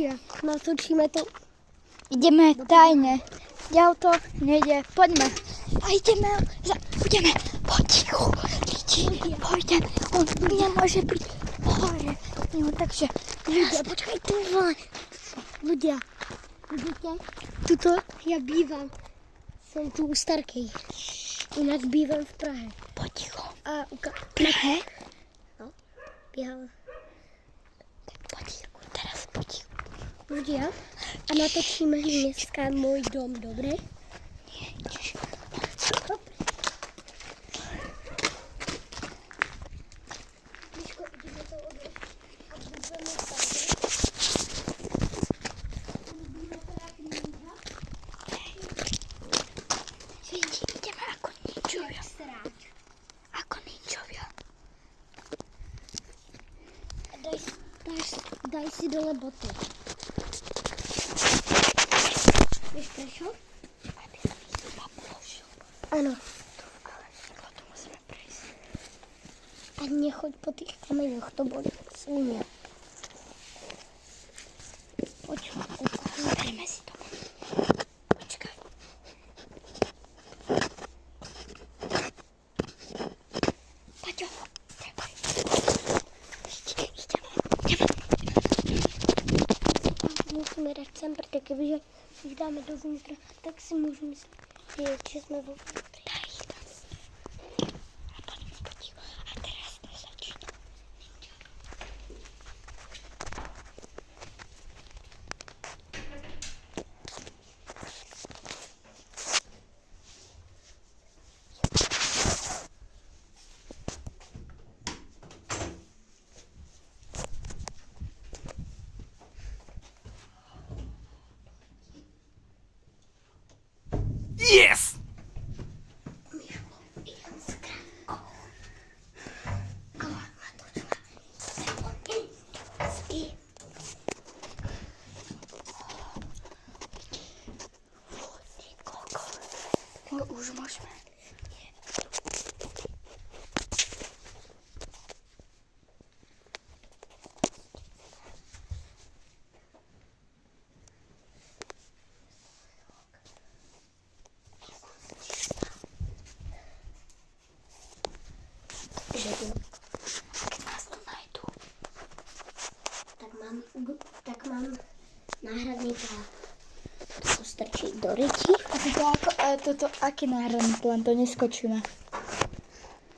Ľudia, natočíme to. Ideme tajne. Auto nejde, poďme. A ideme. Potichu. Poďme. On nemôže byť hore. No, takže, Ľudia, počkajte von. Ľudia, vidíte? Tuto ja bývam. Som tu u Starkej. Inak bývam v Prahe. potichu. A Prahe? No, bývam. Potichu, teraz potichu. Ľudia, a natočíme dneska môj dom, dobre? Miško, ideme to odložiť. A budeme Ideme ako ninjovia. Ako ninjovia. Daj si dole boty. Vieš prečo? Aby som ich doma položil. Áno. Ale rýchlo to musíme prejsť. A nechoď po tých kameňoch, to boli svinia. Poď. Bereme si to. Počkaj. Paťo, trebaj. Ideme. Musíme dať sem, pretože kebyže ich dáme dovnútra, tak si môžu myslieť, že sme vo vnútri. Daj ich tam. A poďme potichu. A teraz to začína. Yes! No už môžeme. Keď nás tu nájdú. Tak mám náhradníka. To strčí do ryti. Toto aký náhradný plán? To neskočíme.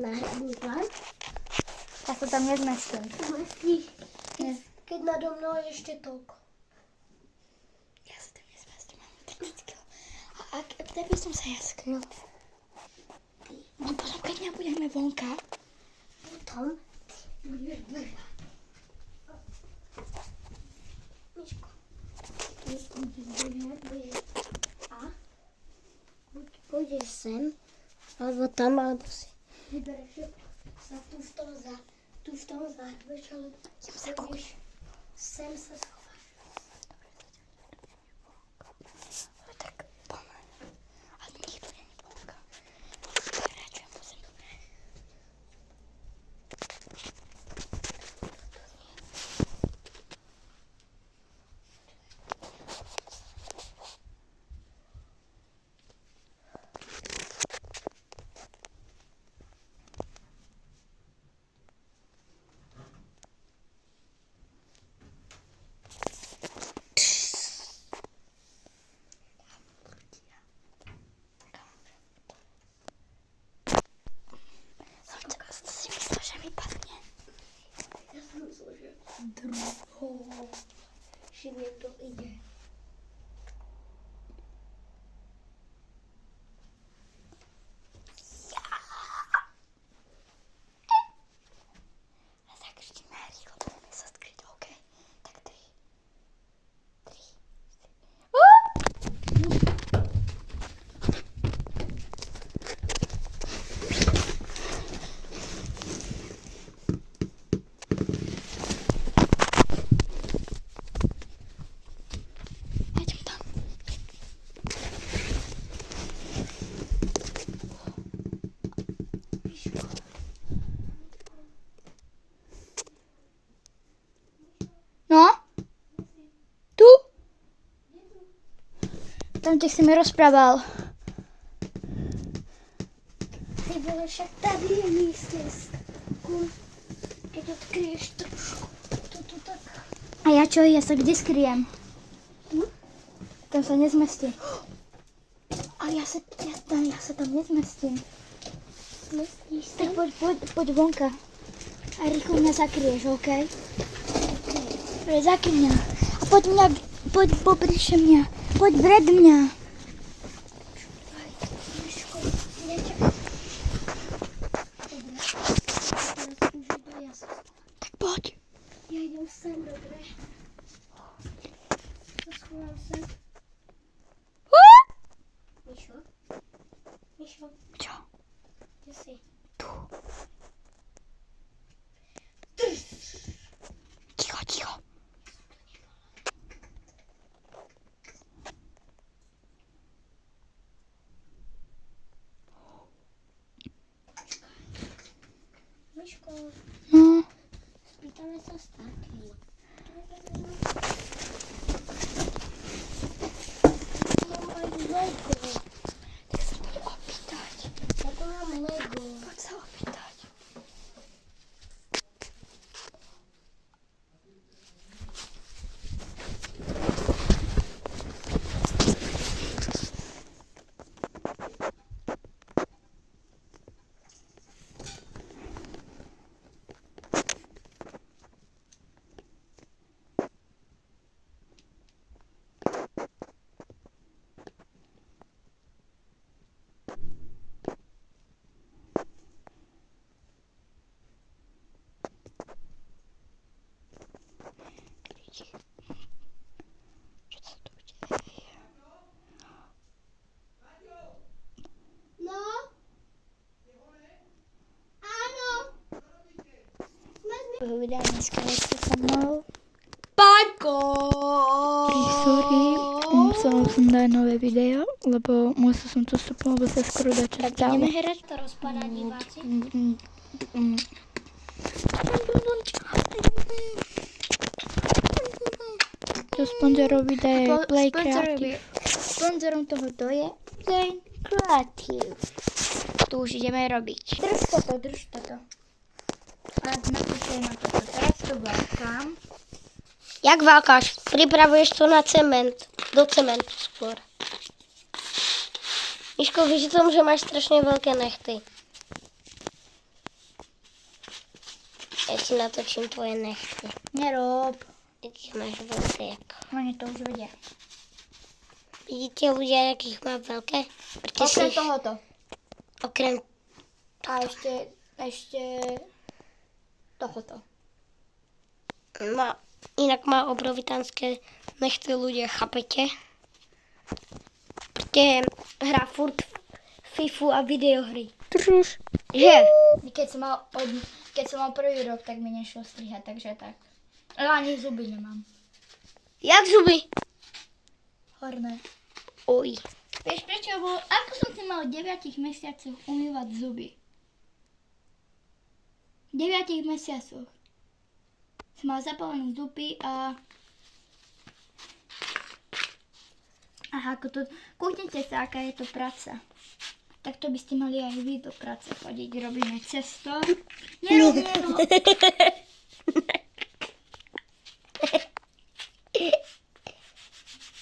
Náhradný plán. Ja sa tam nezmestím. Myslíš, keď nado mnou je ešte toľko. Ja sa tam nezmestím, mám 30 kg. A kde by som sa ja skryl? No potom, keď nebudeme vonka. Potom budeš držať. Miško. A buď pôjdeš sem, alebo tam, alebo si vybereš sa tu v tom záhrbeš, ale sem sa schováš. Tak pomaň. A nikto nie je vonka. Radšej musím. Si myslel, že mi padne? Ja som myslel, že druhou, že niekto ide. A zakričíme rýchlo, budeme sa skryť, OK? Tak 3. jak jsi mi rozprával. Ty vole, však tady je místnost. Keď odkryješ trošku, to tak. A já čo, já se kdy skryjem? Hm? Tam se nezmestím. Ale já se tam nezmestím. Zmestíš se? Tak pojď vonka. A rychle mě zakryješ, OK? Pojď, zakryj mě. A pojď poblíž mě. Pojď před mě. Miško, nečekaj. Dobré. Teraz můžu dojazd. Tak pojď. Já jdu sem, dobré. Schovám se. Mišo? Mišo, Čo? kde jsi? Tu. Ticho. Miško, No. spýtame sa Starky. Mám aj Lego. Tak se pojď opýtať. Ja to mám Lego. Pojď se opýtať. Čo sa tu deje? No? Áno. Povídá dneska ještě se mnou. Paťko! Sorry, musela som dať nové video, lebo musel som to stopnúť, lebo sa skoro dačo stalo. Ideme hrať, to rozpadá diváci. To sponzorov videa je Play Creative. Sponzorom tohoto je Play Creative. Tu už ideme robiť. Drž toto. A napíšaj na toto. Teraz to vlákam. Jak vákáš? Pripravuješ to na cement. Do cementu skôr. Miško, víš o tom, že máš strašne veľké nechty. Ja ti natočím tvoje nechty. Nerob. Jakých máš veľké. Oni to už vedia. Vidíte ľudia, jakých má veľké? Okrem tohoto. Okrem... A ešte tohoto. Inak má obrovitánske nechty ľudia, chápete? Pretože hrá furt FIFU a videohry. Drž. Že? Keď som mal prvý rok, tak mi nešlo strihať, takže tak. Ale ani zuby nemám. Jak zuby? Horné. Oj. Vieš prečo? Lebo ako som si mal v 9 mesiacoch umývať zuby? V 9 mesiacoch. Som mal zapálené zuby a... Aha, ako to... Kúknite sa, aká je to práca. Tak to by ste mali aj vy do práce chodiť. Robíme cesto. Nerobíme ho.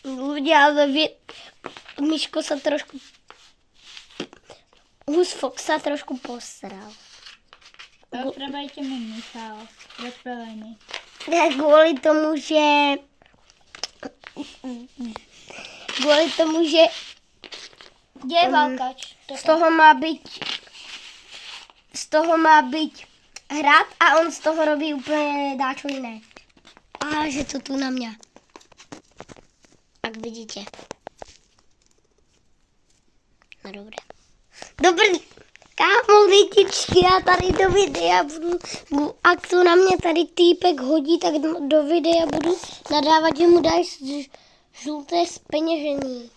Ľudia, ale Miško sa trošku... Husfok sa trošku posral. Rozprávajte mi, Michal. Rozprávaj mi. Kvôli tomu, že... Kde je válkač? Z toho má byť hrad a on z toho robí úplne dáčo iné. A že to tu na mňa. Ak vidíte. No dobré. Dobrý. Kámo, lidičky, já tady do videa ak to na mě tady týpek hodí, tak do videa budu nadávat, že mu dáš žluté zpeněžení.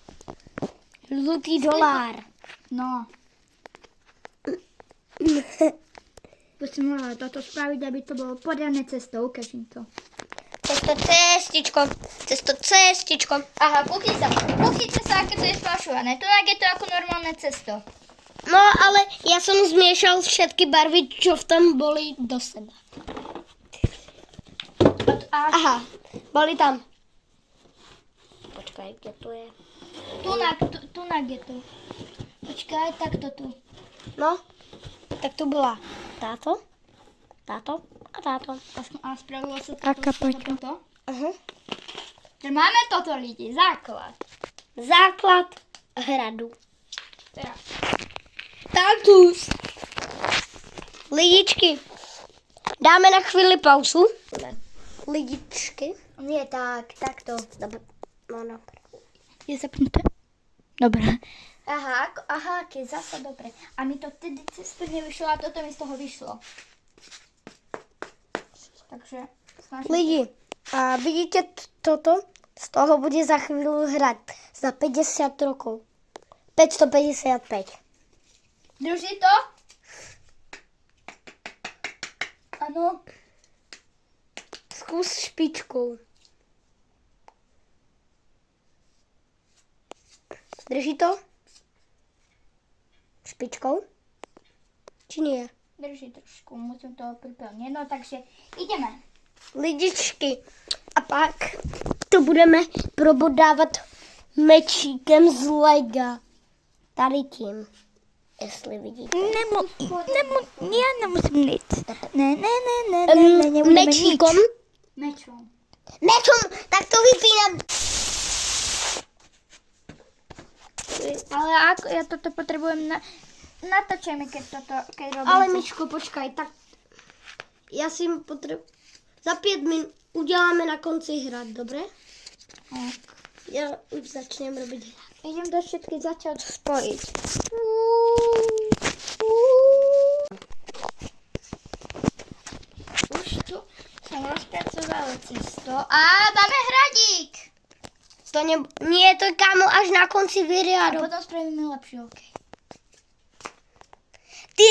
Žlutý dolár. No. Musím mohla toto spraviť, aby to bolo poriadne cestou, ukážim to. Cesto. Aha, kuchyňca sa, aké to je sfalšované. Tu je to ako normálne cesto. No, ale ja som zmiešal všetky barvy, čo v tom boli do seba. Aha, boli tam. Počkaj, kde to je? Tunak je tu. Počkaj, takto tu. No, tak tu bola táto a táto. A spravilo sa A kapačka. toto. Aha. Takže máme toto lidi, základ. Základ hradu. Teraz. Taktus. Lidičky, dáme na chvíli pauzu. Lidičky. Nie, takto. No. Je zapnuté? Dobre. Aha, keď zasa dobre. A mi to vtedy cesto nevyšlo a toto mi z toho vyšlo. Takže snažím. Lidi, a vidíte toto? Z toho bude za chvíľu hrať. Za 50 rokov. 555. Drží to? Áno. Skús špičkou. Drží to? Špičkou? Či nie? Drží trošku, musím to pripevniť. No takže ideme. Lidičky. A pak to budeme probodávat mečíkem z lega. Tady tím. Jestli vidíte. Ja nemusím nic. Ne, nebudeme Mečíkom? Mečom. Mečom, tak to vypínam. Ale ako ja toto potrebujem natočíme, keď robím. Ale Mičko, počkaj, tak já si za 5 minut uděláme na konci hrát, dobré? Tak. Já už začnem robit hrát. Idem do všetky začať spojiť. Už tu som rozpracovala cesto a máme hradík. To nie, to kámo až na konci videa. A potom spravíme lepší hokej. Ty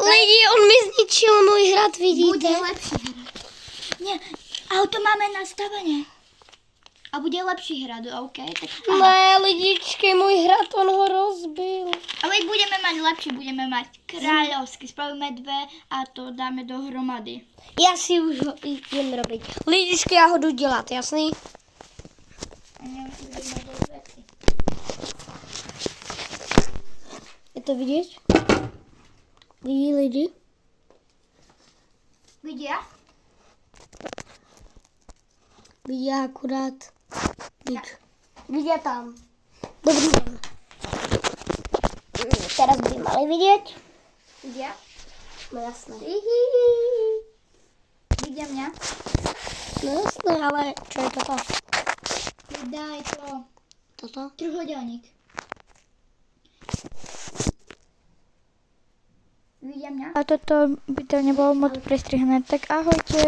lidi, on mi zničil můj hrad, vidíte? Bude lepší hrad. Nie, auto máme nastavené. A bude lepší hrad, OK? Tak, Ne, lidičky, můj hrad, on ho rozbil. ale budeme mať lepší, budeme mať kráľovský. Spravíme dve a to dáme dohromady. Já si už ho jdem robit. Lidičky, já ho jdu dělat, jasný? A nemusíme do veci. Je to vidět? Vidí lidi? Vidia? Vidí akurát. Vidí tam. Dobrý den. Teraz by mali vidět. Vidia? No jasné. Vidia mňa? No jasné, ale čo je toto? Daj to. Toto? Trojúholník. Vidia mňa? A toto by to nebolo moc prestrihané. Tak ahojte.